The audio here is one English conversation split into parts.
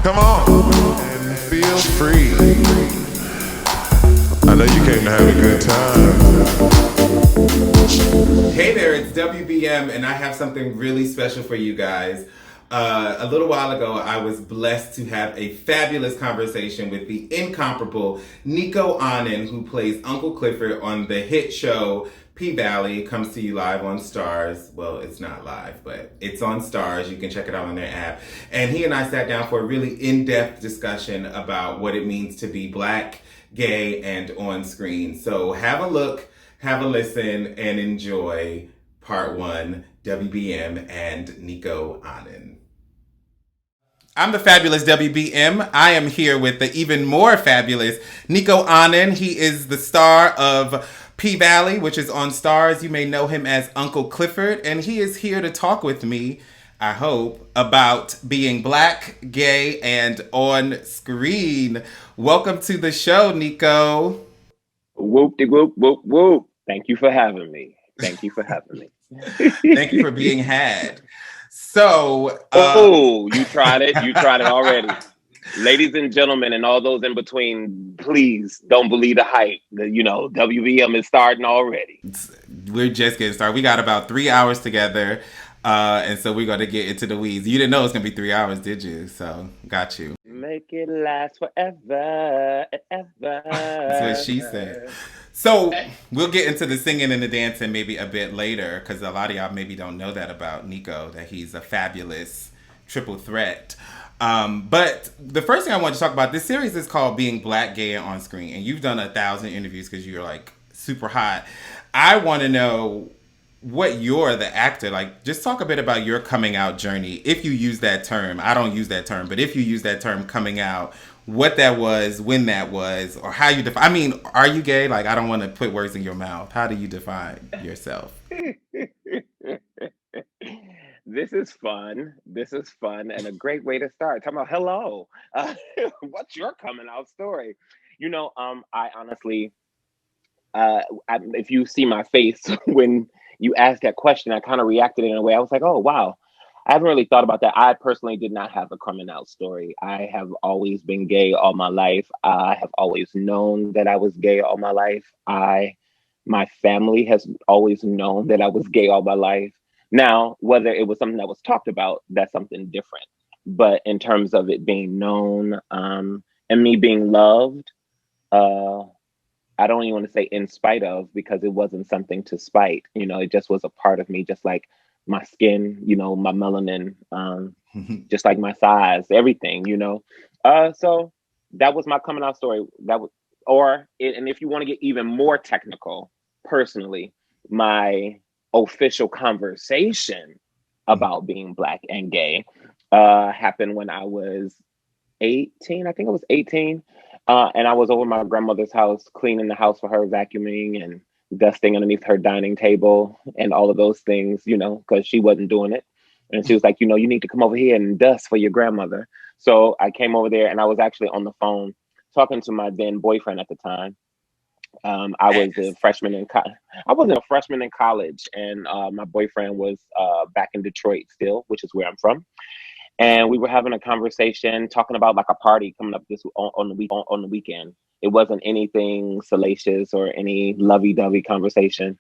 Come on and feel free. I know you came to have a good time. Hey there, it's WBM, and I have something really special for you guys. A little while ago, I was blessed to have a fabulous conversation with the incomparable Nicco Annan, who plays Uncle Clifford on the hit show P-Valley. Comes to you live on Starz. Well, it's not live, but it's on Starz. You can check it out on their app. And he and I sat down for a really in-depth discussion about what it means to be Black, gay, and on screen. So have a look, have a listen, and enjoy part one, WBM and Nicco Annan. I'm the fabulous WBM. I am here with the even more fabulous Nicco Annan. He is the star of P-Valley, which is on Starz. You may know him as Uncle Clifford, and he is here to talk with me, I hope, about being Black, gay, and on screen. Welcome to the show, Nicco. Whoop de whoop whoop whoop. Thank you for having me. Thank you for having me. Thank you for being had. So, you tried it. You tried it already. Ladies and gentlemen, and all those in between, please don't believe the hype. WBM is starting already. We're just getting started. We got about 3 hours together. And so we're going to get into the weeds. You didn't know it was going to be 3 hours, did you? So, got you. Make it last forever and ever. That's what she said. So, we'll get into the singing and the dancing maybe a bit later, because a lot of y'all maybe don't know that about Nicco, that he's a fabulous triple threat. But the first thing I want to talk about, this series is called Being Black, Gay, and On Screen. And you've done 1,000 interviews because you're like super hot. I want to know what you're the actor, like, just talk a bit about your coming out journey. If you use that term, I don't use that term, but if you use that term coming out, what that was, when that was, or how you define, I mean, are you gay? Like, I don't want to put words in your mouth. How do you define yourself? This is fun. This is fun and a great way to start. Talking about hello. What's your coming out story? I honestly, if you see my face when you asked that question, I kind of reacted in a way. I was like, oh, wow. I haven't really thought about that. I personally did not have a coming out story. I have always been gay all my life. I have always known that I was gay all my life. My family has always known that I was gay all my life. Now, whether it was something that was talked about, that's something different. But in terms of it being known and me being loved, I don't even want to say in spite of, because it wasn't something to spite. It just was a part of me, just like my skin, my melanin, just like my size, everything, So that was my coming out story. And if you want to get even more technical, personally, my official conversation about being Black and gay happened when I was 18. I think I was 18. And I was over my grandmother's house, cleaning the house for her, vacuuming and dusting underneath her dining table and all of those things, because she wasn't doing it. And she was like, you need to come over here and dust for your grandmother. So I came over there and I was actually on the phone talking to my then boyfriend at the time. I was a freshman in I wasn't a freshman in college, and my boyfriend was back in Detroit still, which is where I'm from. And we were having a conversation talking about like a party coming up on the weekend. It wasn't anything salacious or any lovey-dovey conversation.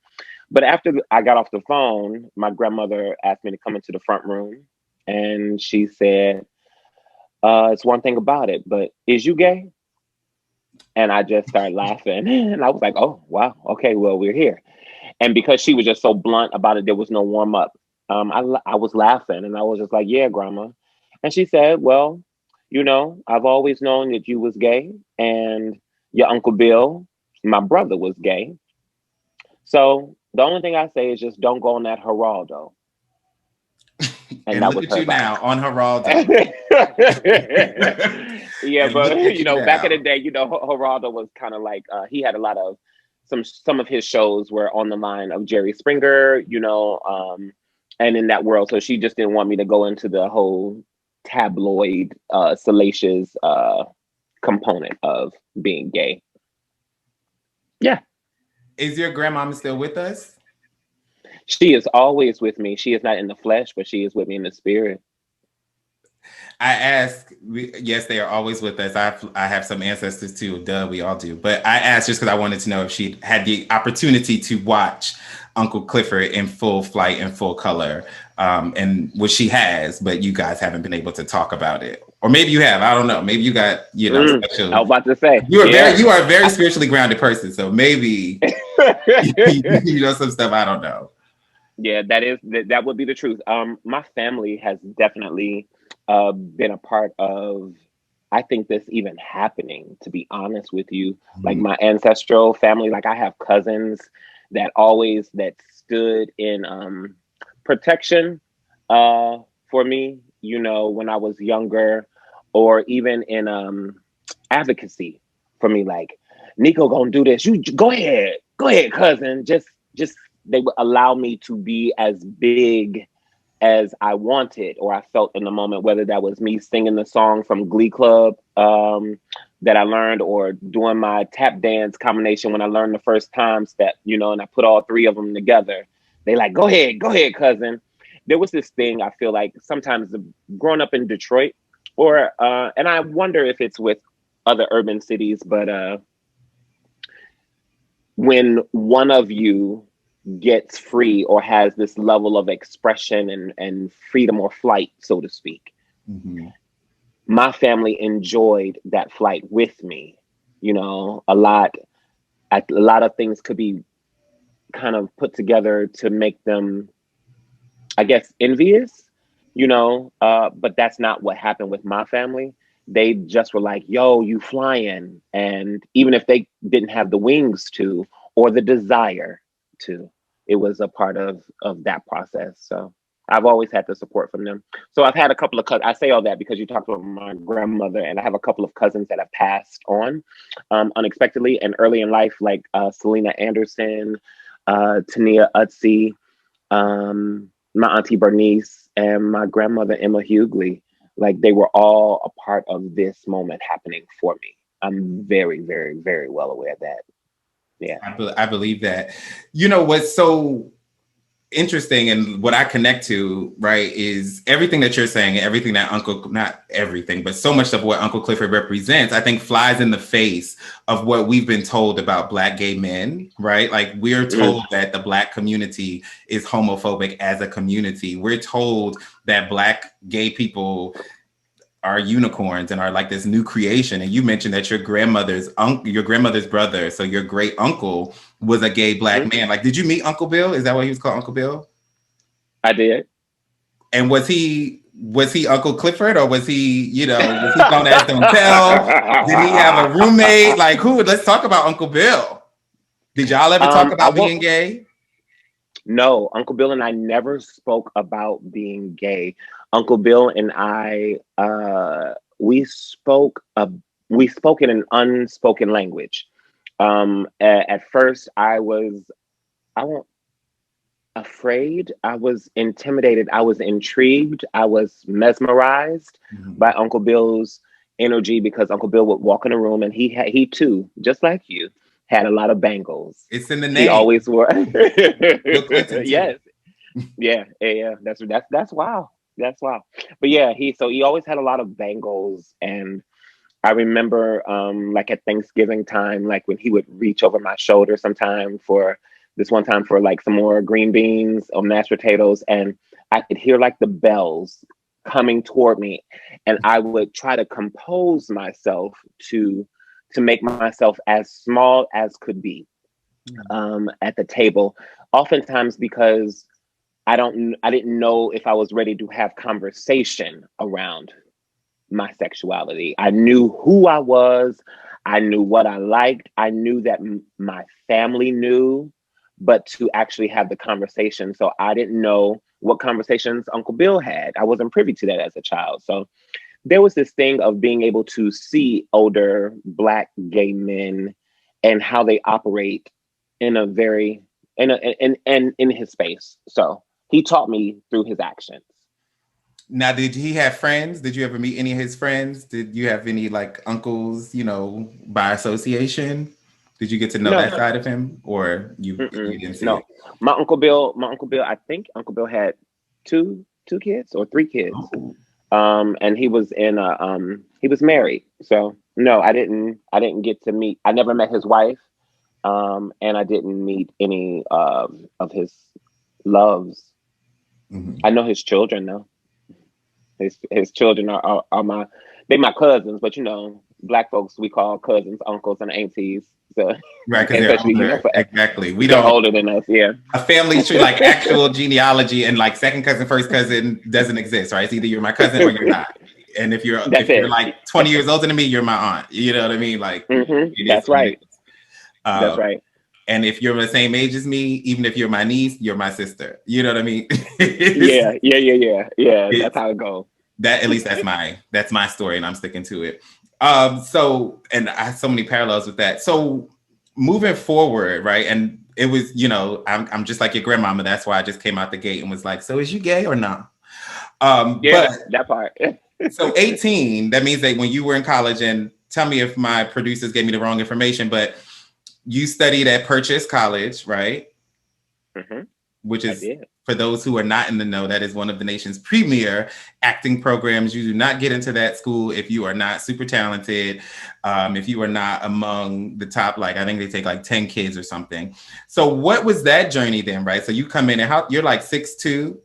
But after I got off the phone, my grandmother asked me to come into the front room, and she said, it's one thing about it, but is you gay? And I just started laughing, and I was like, oh, wow. Okay, well, we're here. And because she was just so blunt about it, there was no warm up. I was laughing, and I was just like, yeah, grandma. And she said, well, I've always known that you was gay, and your Uncle Bill, my brother, was gay. So the only thing I say is just don't go on that Geraldo. And that look was at you now on Geraldo. Yeah, but back in the day, Geraldo was kind of like he had a lot of some of his shows were on the line of Jerry Springer, and in that world. So she just didn't want me to go into the whole tabloid, salacious component of being gay. Yeah. Is your grandmama still with us? She is always with me. She is not in the flesh, but she is with me in the spirit. I ask, yes, they are always with us. I have some ancestors too. Duh, we all do. But I asked just because I wanted to know if she had the opportunity to watch Uncle Clifford in full flight and full color, and which she has, but you guys haven't been able to talk about it. Or maybe you have. I don't know. Maybe you got, I special. was about to say, You are a very spiritually grounded person, so maybe you know some stuff I don't know. Yeah, that would be the truth. My family has definitely been a part of, I think, this even happening, to be honest with you. Like Mhm. my ancestral family, like I have cousins that stood in protection for me, when I was younger, or even in advocacy for me, like, Nicco gonna do this. You go ahead, cousin. Just they would allow me to be as big as I wanted or I felt in the moment, whether that was me singing the song from Glee Club that I learned, or doing my tap dance combination when I learned the first time step, and I put all three of them together. They like, go ahead, cousin. There was this thing I feel like sometimes growing up in Detroit, or and I wonder if it's with other urban cities, but when one of you gets free or has this level of expression and freedom or flight, so to speak, Mhm. my family enjoyed that flight with me. A lot of things could be kind of put together to make them, I guess, envious, but that's not what happened with my family. They just were like, yo, you flying. And even if they didn't have the wings to, or the desire to, it was a part of that process. So I've always had the support from them. So I've had a couple of cousins. I say all that because you talked about my grandmother, and I have a couple of cousins that have passed on unexpectedly and early in life, like Selena Anderson, Tania Utsi, my auntie Bernice, and my grandmother Emma Hughley. Like, they were all a part of this moment happening for me. I'm very, very, very well aware of that. Yeah. I believe that. What's so interesting and what I connect to, right, is everything that you're saying, everything that not everything, but so much of what Uncle Clifford represents, I think flies in the face of what we've been told about Black gay men, right? Like, we're Mm. told that the Black community is homophobic as a community. We're told that Black gay people are unicorns and are like this new creation. And you mentioned that your grandmother's brother, so your great uncle, was a gay Black Mhm. man. Like, did you meet Uncle Bill? Is that why he was called Uncle Bill? I did. And was he Uncle Clifford, or was he known as Don't Tell? Did he have a roommate? Like, who? Let's talk about Uncle Bill. Did y'all ever talk I about won't. being gay? No, Uncle Bill and I never spoke about being gay. Uncle Bill and I, we spoke in an unspoken language. At first, I won't afraid. I was intimidated. I was intrigued. I was mesmerized Mhm. by Uncle Bill's energy, because Uncle Bill would walk in a room and he too, just like you, had a lot of bangles. It's in the He name. always wore. Bill Clinton too. Yes, yeah. That's wow. That's wow. But yeah, he always had a lot of bangles, and I remember like at Thanksgiving time, like when he would reach over my shoulder sometime for this one time for like some more green beans or mashed potatoes, and I could hear like the bells coming toward me, and I would try to compose myself to make myself as small as could be at the table. Oftentimes because I didn't know if I was ready to have conversation around my sexuality. I knew who I was. I knew what I liked. I knew that my family knew, but to actually have the conversation. So I didn't know what conversations Uncle Bill had. I wasn't privy to that as a child. So there was this thing of being able to see older Black gay men and how they operate in a very in his space. So he taught me through his actions. Now, did he have friends? Did you ever meet any of his friends? Did you have any like uncles, by association? Did you get to know No, that side of him, or you didn't see no. it? My Uncle Bill, I think Uncle Bill had two kids or three kids. Oh. And he was in a he was married. So no, I didn't get to meet. I never met his wife, and I didn't meet any of his loves. Mhm. I know his children though. His children are my cousins, but you know, black folks we call cousins uncles and aunties. So Right, because they're especially you know older. for Exactly. We they're don't older than us. Yeah. a family tree like actual genealogy and like second cousin, first cousin doesn't exist, right? It's either you're my cousin or you're not. And That's if you're it. like 20 years older than me, you're my aunt. You know what I mean? Like it is That's what it right. is. That's Um, right. and if you're the same age as me, even if you're my niece, you're my sister. You know what I mean? Yeah. Yeah. Yeah. Yeah. Yeah. That's It's how it goes. that at least that's my story, and I'm sticking to it. So and I have so many parallels with that. So moving forward, right? And it was, I'm just like your grandmama. That's why I just came out the gate and was like, "So is you gay or not?" Yeah. But That part. so 18, that means that when you were in college, and tell me if my producers gave me the wrong information, but you studied at Purchase College, right? hmm Which I is, did. for those who are not in the know, that is one of the nation's premier acting programs. You do not get into that school if you are not super talented, if you are not among the top, like I think they take like 10 kids or something. So what was that journey then, right? So you come in and you're like 6'2",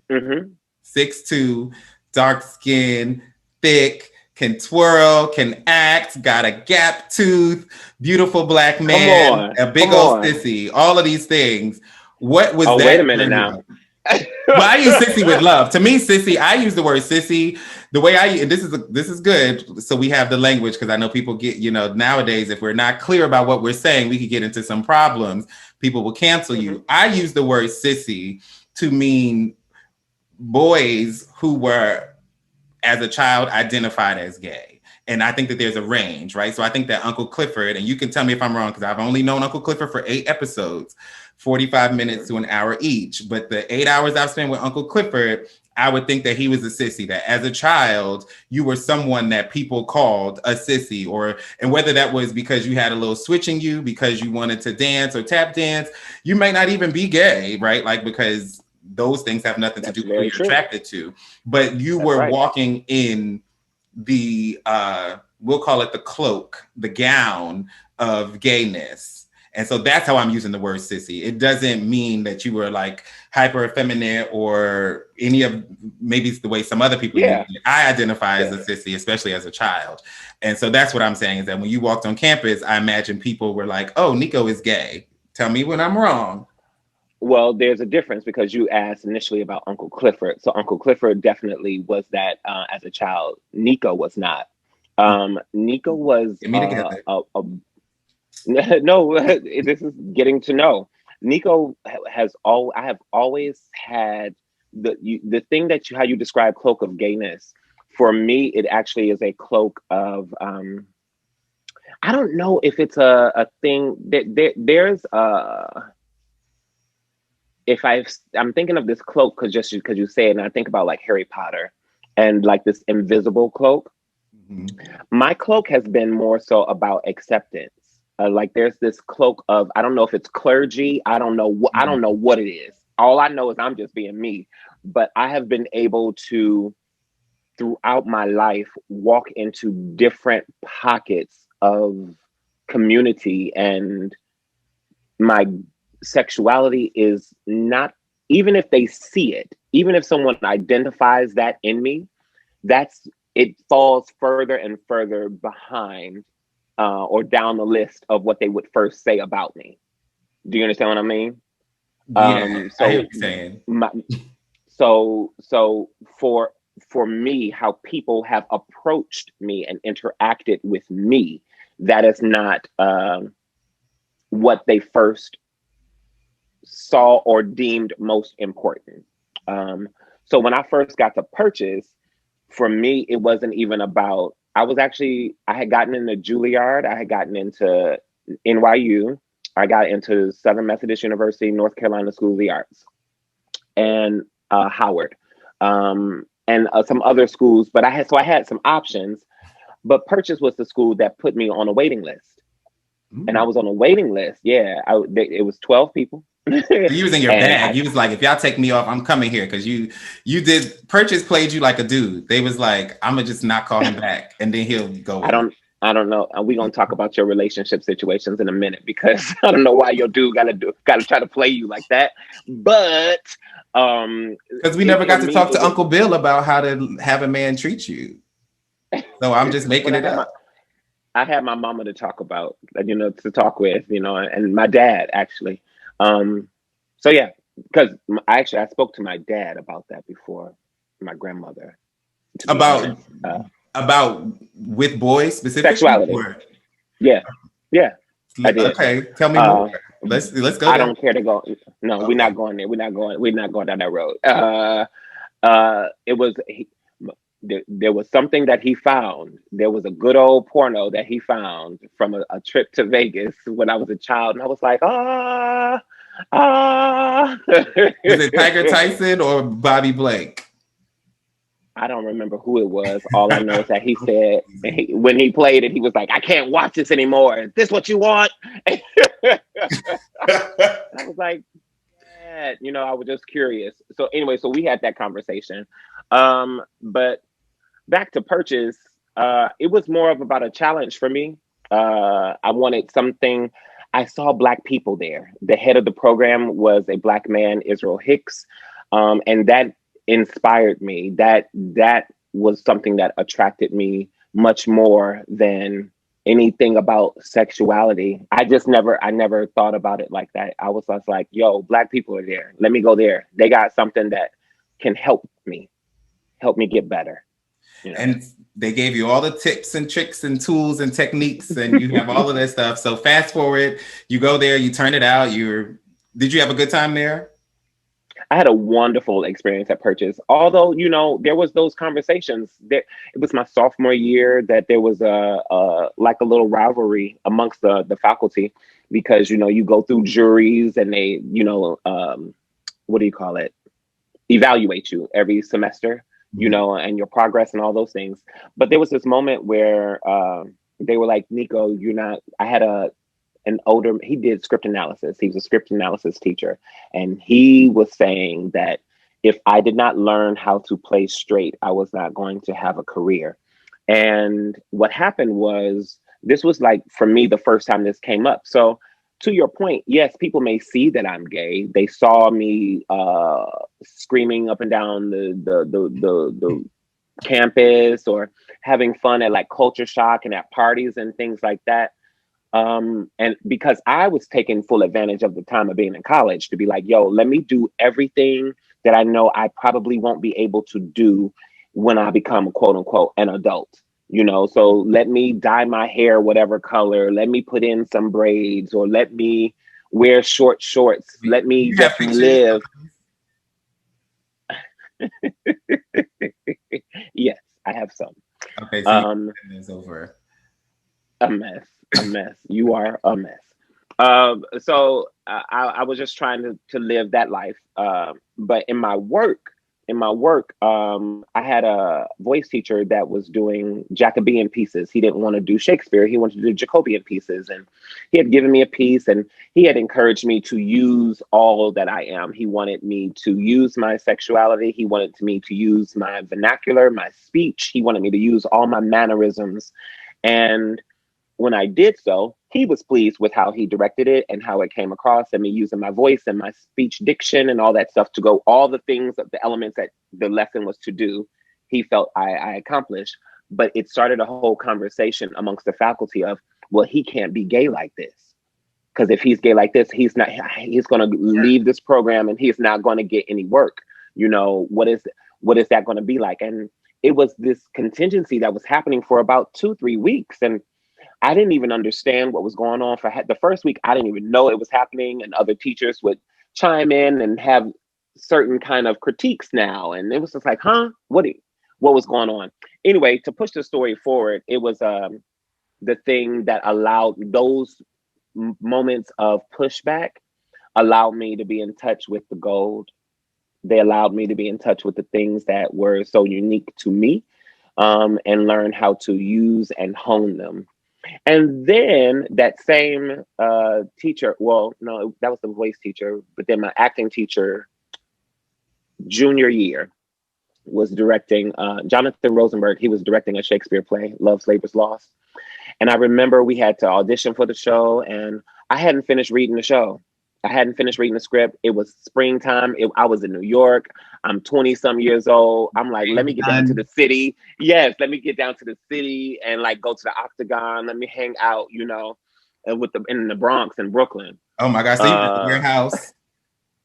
hmm 6'2", dark skin, thick, can twirl, can act, got a gap tooth, beautiful black Come man, on. a big Come old on. sissy, all of these things. What was Oh, wait a that minute journey now. like? Well, I use sissy with love. To me, sissy, I use the word sissy. The way and this is good. So we have the language, because I know people get, nowadays, if we're not clear about what we're saying, we could get into some problems. People will cancel hmm you. I use the word sissy to mean boys who were, as a child, identified as gay. And I think that there's a range, right? So I think that Uncle Clifford, and you can tell me if I'm wrong, because I've only known Uncle Clifford for 8 episodes, 45 minutes to an hour each. But the 8 hours I've spent with Uncle Clifford, I would think that he was a sissy, that as a child, you were someone that people called a sissy, and whether that was because you had a little switch in you, because you wanted to dance or tap dance, you may not even be gay, right? Like, because those things have nothing to do That's with who very you're true. attracted to. But you That's were right. walking in the we'll call it the cloak, the gown of gayness. And so that's how I'm using the word sissy. It doesn't mean that you were like hyper effeminate or any of, maybe it's the way some other people use Yeah. it. I identify as Yeah. a sissy, especially as a child. And so that's what I'm saying, is that when you walked on campus, I imagine people were like, "Oh, Nicco is gay. Tell me when I'm wrong." Well, there's a difference because you asked initially about Uncle Clifford. So Uncle Clifford definitely was that as a child. Nicco was not. Nicco was Get me together. no. This is getting to know. Nicco has all. I have always had the thing that how you describe cloak of gayness. For me, it actually is a cloak of. I don't know if it's a thing that there's if I'm thinking of this cloak because you say it, and I think about like Harry Potter and like this invisible cloak. Mhm. My cloak has been more so about acceptance. Like there's this cloak of I don't know if it's clergy. I don't know what it is. All I know is I'm just being me. But I have been able to throughout my life walk into different pockets of community, and my sexuality is not, even if they see it, even if someone identifies that in me, that's it falls further and further behind or down the list of what they would first say about me. Do you understand what I mean? Yeah, I hear So what you're saying. my, so for me, how people have approached me and interacted with me, that is not what they first saw or deemed most important. So when I first got to Purchase, for me, it wasn't even about. I had gotten into Juilliard, I had gotten into NYU, I got into Southern Methodist University, North Carolina School of the Arts, and Howard, and some other schools. But I had some options. But Purchase was the school that put me on a waiting list, and I Ooh. was on a waiting list. Yeah, it was 12 people. You was in your And bag. You was like, if y'all take me off, I'm coming here because you did Purchase played you like a dude. They was like, I'm gonna just not call him back, and then he'll go. I don't know. We're gonna talk about your relationship situations in a minute because I don't know why your dude gotta try to play you like that. But because we never got to talk to Uncle Bill about how to have a man treat you. So I'm just making it up. I had my mama to talk about, to talk with, and my dad actually. So yeah, because I spoke to my dad about that before my grandmother. About with boys specifically? Sexuality. Yeah. I did. Okay, tell me more. Let's go. I don't care to go. No, okay. We're not going there. We're not going down that road. It was there was something that he found. There was a good old porno that he found from a trip to Vegas when I was a child, and I was like, Was it Tiger Tyson or Bobby Blake? I don't remember who it was. All I know is that he said when he played it, he was like, "I can't watch this anymore. Is this what you want?" I was like, "Yeah." I was just curious. So anyway, so we had that conversation. But back to Purchase, it was more of about a challenge for me. I wanted something. I saw Black people there. The head of the program was a Black man, Israel Hicks, and that inspired me. That was something that attracted me much more than anything about sexuality. I never thought about it like that. I was just like, yo, Black people are there. Let me go there. They got something that can help me get better. And they gave you all the tips and tricks and tools and techniques, and you have all of that stuff. So fast forward, you go there, you turn it out. Did you have a good time there? I had a wonderful experience at Purchase. Although, there was those conversations. It was my sophomore year that there was a little rivalry amongst the faculty because, you go through juries and they, what do you call it? Evaluate you every semester, and your progress and all those things. But there was this moment where they were like, Nicco, I had he did script analysis. He was a script analysis teacher. And he was saying that if I did not learn how to play straight, I was not going to have a career. And what happened was, this was like, for me, the first time this came up. So to your point, yes, people may see that I'm gay. They saw me screaming up and down the campus or having fun at like Culture Shock and at parties and things like that. And because I was taking full advantage of the time of being in college to be like, yo, let me do everything that I know I probably won't be able to do when I become quote unquote an adult, so let me dye my hair whatever color, let me put in some braids, or let me wear short shorts, let me just live. Yes, I have some. Okay, so it's over. A mess. You are a mess. So I was just trying to live that life. But in my work, I had a voice teacher that was doing Jacobean pieces. He didn't want to do Shakespeare. He wanted to do Jacobean pieces. And he had given me a piece and he had encouraged me to use all that I am. He wanted me to use my sexuality. He wanted me to use my vernacular, my speech. He wanted me to use all my mannerisms. And when I did so, he was pleased with how he directed it and how it came across, and me using my voice and my speech diction and all that stuff to go, all the things, the elements that the lesson was to do, he felt I accomplished. But it started a whole conversation amongst the faculty of, well, he can't be gay like this. Because if he's gay like this, he's going to leave this program and he's not going to get any work. What is that going to be like? And it was this contingency that was happening for about 2-3 weeks. And I didn't even understand what was going on for the first week. I didn't even know it was happening, and other teachers would chime in and have certain kind of critiques now. And it was just like, huh, what was going on? Anyway, to push the story forward, it was the thing that allowed those moments of pushback allowed me to be in touch with the gold. They allowed me to be in touch with the things that were so unique to me, and learn how to use and hone them. And then that same teacher, well, no, that was the voice teacher, but then my acting teacher, junior year, was directing Jonathan Rosenberg. He was directing a Shakespeare play, Love, Labor's Lost. And I remember we had to audition for the show, and I hadn't finished reading the show. I hadn't finished reading the script. It was springtime. I was in New York. I'm 20 some years old. I'm like, let me get down to the city. Yes, let me get down to the city and like go to the Octagon. Let me hang out, you know, and in the Bronx and Brooklyn. Oh my gosh, so you were at the warehouse.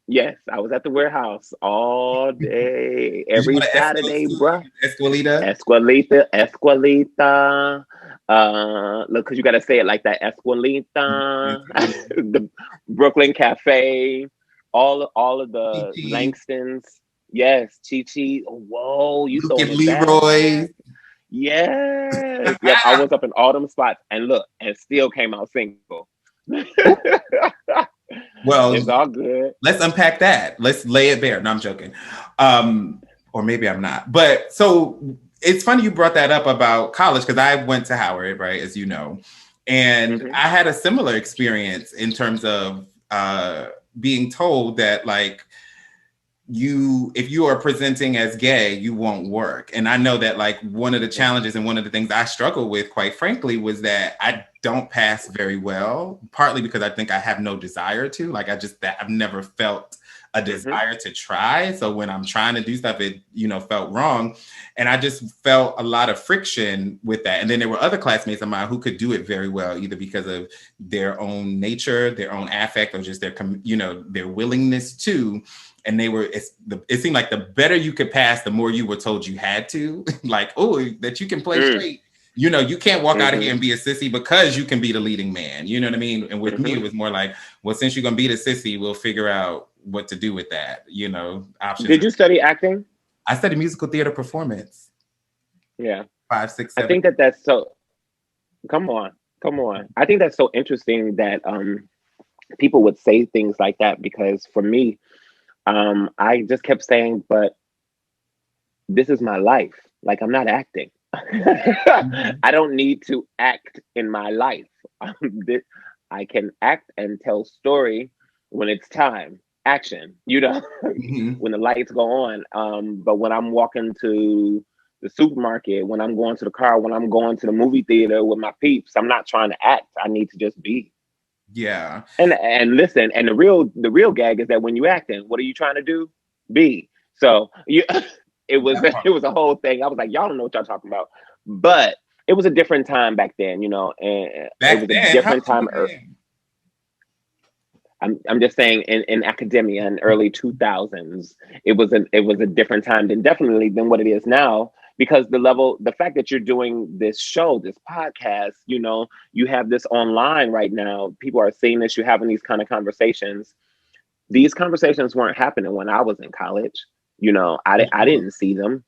Yes, I was at the warehouse all day, every Saturday, bro. Esqualita. Look, because you got to say it like that. Esqualita. The Brooklyn Cafe. All of the Chi-Chi. Langstons. Yes, Chi-Chi. Whoa, you saw Leroy. Yes. Yep, I was up in all them spots and look, and still came out single. Well, it's all good. Let's unpack that. Let's lay it bare. No, I'm joking. Or maybe I'm not. But so it's funny you brought that up about college, because I went to Howard, right, as you know. And I had a similar experience in terms of being told that, like, if you are presenting as gay, you won't work. And I know that, like, one of the challenges and one of the things I struggle with, quite frankly, was that I don't pass very well, partly because I think I have no desire to. Like, I've never felt a desire to try. So when I'm trying to do stuff, it, felt wrong. And I just felt a lot of friction with that. And then there were other classmates of mine who could do it very well, either because of their own nature, their own affect, or just their willingness to. And it seemed like the better you could pass, the more you were told you had to. Like, oh, that you can play straight. You can't walk out of here and be a sissy because you can be the leading man. You know what I mean? And with me, it was more like, well, since you're going to be the sissy, we'll figure out what to do with that, options. Did you study acting? I studied musical theater performance. Yeah. 5, 6, 7. I think that's so, come on. I think that's so interesting that people would say things like that, because for me, I just kept saying, but this is my life. Like, I'm not acting. I don't need to act in my life. I can act and tell story when it's time. Action, when the lights go on. But when I'm walking to the supermarket, when I'm going to the car, when I'm going to the movie theater with my peeps, I'm not trying to act. I need to just be. Yeah. And listen, and the real gag is that when you acting, what are you trying to do? Be. So it was a whole thing. I was like, y'all don't know what y'all talking about. But it was a different time back then, and it was a different time. I'm just saying in academia in early 2000s, it was a different time definitely than what it is now. Because the fact that you're doing this show, this podcast, you have this online right now. People are seeing this. You're having these kind of conversations. These conversations weren't happening when I was in college. I didn't see them.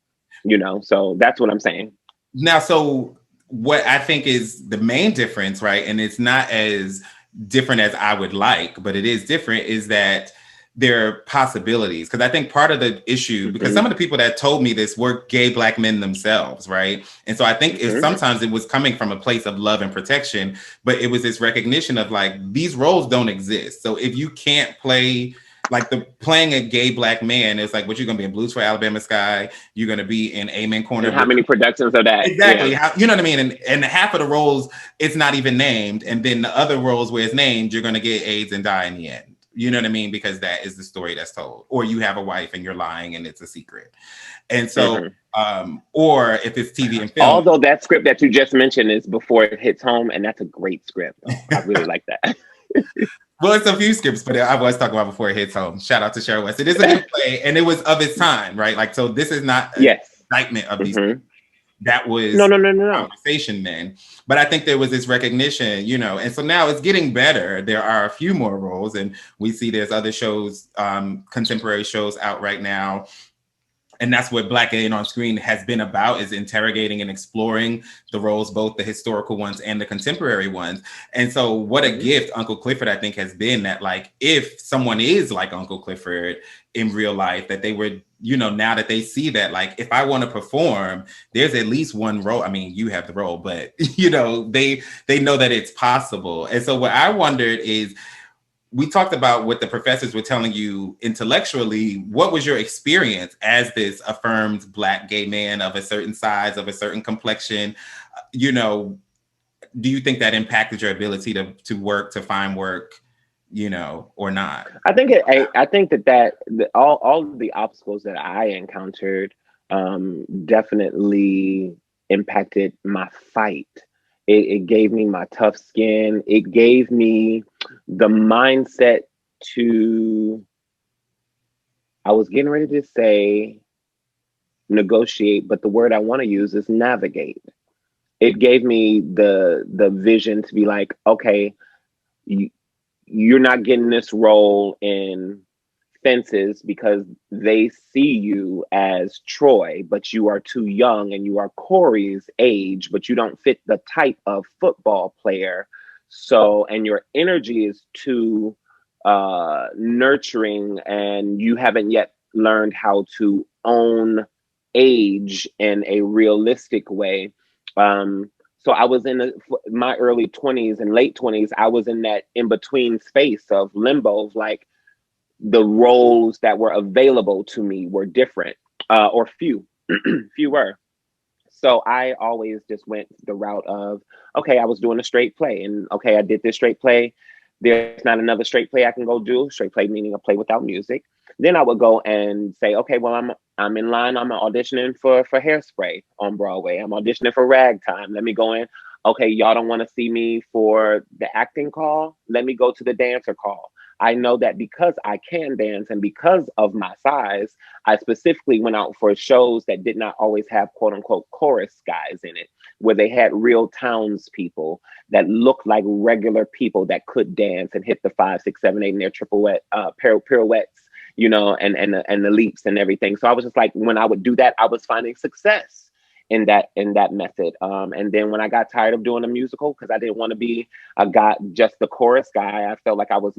So that's what I'm saying. Now, so what I think is the main difference, right? And it's not as different as I would like, but it is different, is that there are possibilities. Because I think part of the issue, because some of the people that told me this were gay Black men themselves, right? And so I think sometimes it was coming from a place of love and protection, but it was this recognition of, like, these roles don't exist. So if you can't play, like, playing a gay Black man, it's like, what, you're going to be in Blues for Alabama Sky, you're going to be in Amen Corner. And how many productions of that? Exactly. Yeah. You know what I mean? And half of the roles, it's not even named. And then the other roles where it's named, you're going to get AIDS and die in the end. You know what I mean? Because that is the story that's told. Or you have a wife and you're lying and it's a secret. And so, or if it's TV and film. Although that script that you just mentioned is Before It Hits Home, and that's a great script. I really like that. Well, it's a few scripts, but I was talking about Before It Hits Home. Shout out to Cheryl West. It is a good play, and it was of its time, right? Like, so this is not an indictment of these. That was no conversation then. But I think there was this recognition, and so now it's getting better. There are a few more roles, and we see there's other shows, contemporary shows out right now. And that's what Black Alien on Screen has been about, is interrogating and exploring the roles, both the historical ones and the contemporary ones. And so what a gift Uncle Clifford, I think, has been, that like, if someone is like Uncle Clifford in real life, that they would, you know, now that they see that, like, if I want to perform, there's at least one role. I mean, you have the role, but you know, they know that it's possible. And so what I wondered is, we talked about what the professors were telling you intellectually. What was your experience as this affirmed Black gay man of a certain size, of a certain complexion? You know, do you think that impacted your ability to work, to find work, you know, or not? I think all of the obstacles that I encountered definitely impacted my fight. It gave me my tough skin. It gave me the mindset to, I was getting ready to say negotiate, but the word I want to use is navigate. It gave me the vision to be like, okay, you're not getting this role in Fences because they see you as Troy, but you are too young, and you are Corey's age, but you don't fit the type of football player. So, and your energy is too nurturing, and you haven't yet learned how to own age in a realistic way. So I was in my early 20s and late 20s. I was in that in between space of limbo, of like, the roles that were available to me were different, or fewer. So I always just went the route of, okay, I was doing a straight play, and okay, I did this straight play. There's not another straight play I can go do. Straight play meaning a play without music. Then I would go and say, okay, well, I'm in line. I'm auditioning for Hairspray on Broadway. I'm auditioning for Ragtime. Let me go in. Okay, y'all don't want to see me for the acting call. Let me go to the dancer call. I know that because I can dance and because of my size, I specifically went out for shows that did not always have quote unquote chorus guys in it, where they had real townspeople that looked like regular people that could dance and hit the 5, 6, 7, 8 in their pirouettes, you know, and the leaps and everything. So I was just like, when I would do that, I was finding success in that method. And then when I got tired of doing a musical, because I didn't want to be a guy, just the chorus guy, I felt like I was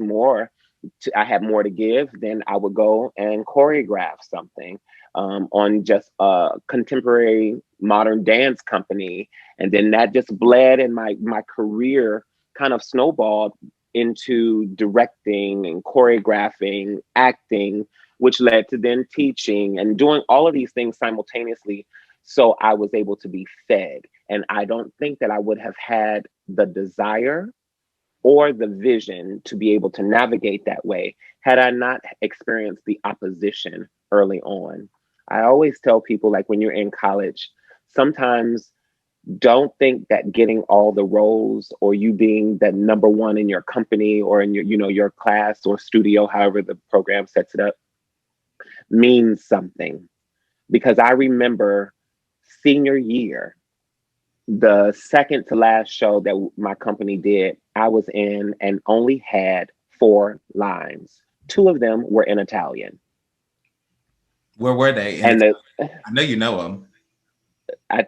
I had more to give. Then I would go and choreograph something on just a contemporary modern dance company. And then that just bled, and my career kind of snowballed into directing and choreographing, acting, which led to then teaching and doing all of these things simultaneously. So I was able to be fed. And I don't think that I would have had the desire or the vision to be able to navigate that way had I not experienced the opposition early on. I always tell people, like, when you're in college, sometimes don't think that getting all the roles, or you being the number one in your company or in your, you know, your class or studio, however the program sets it up, means something. Because I remember senior year, the second to last show that my company did, I was in and only had 4 lines. 2 of them were in Italian. Where were they? And I know you know them. I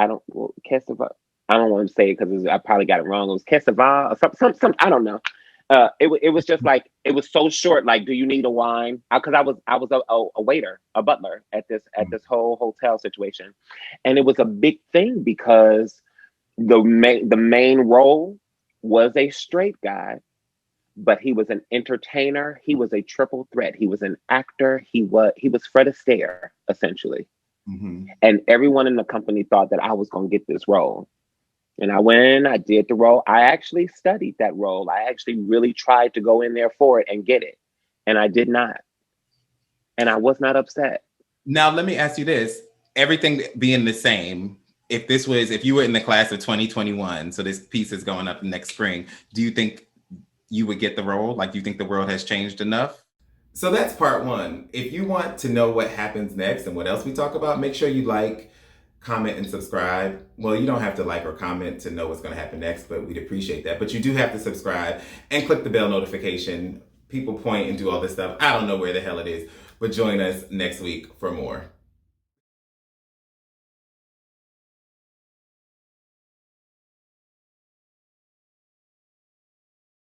don't want to say it because I probably got it wrong. It was Quesava or some I don't know. It was just like, it was so short. Like, do you need a wine? Because I was a waiter, a butler at this whole hotel situation, and it was a big thing because the main role was a straight guy, but he was an entertainer. He was a triple threat. He was an actor. He was Fred Astaire, essentially. Mm-hmm. And everyone in the company thought that I was going to get this role. And I went in, I did the role. I actually studied that role. I actually really tried to go in there for it and get it. And I did not. And I was not upset. Now, let me ask you this. Everything being the same, if you were in the class of 2021, so this piece is going up next spring, do you think you would get the role? Like, do you think the world has changed enough? So that's part 1. If you want to know what happens next and what else we talk about, make sure you like, comment, and subscribe. Well, you don't have to like or comment to know what's going to happen next, but we'd appreciate that. But you do have to subscribe and click the bell notification. People point and do all this stuff. I don't know where the hell it is. but join us next week for more.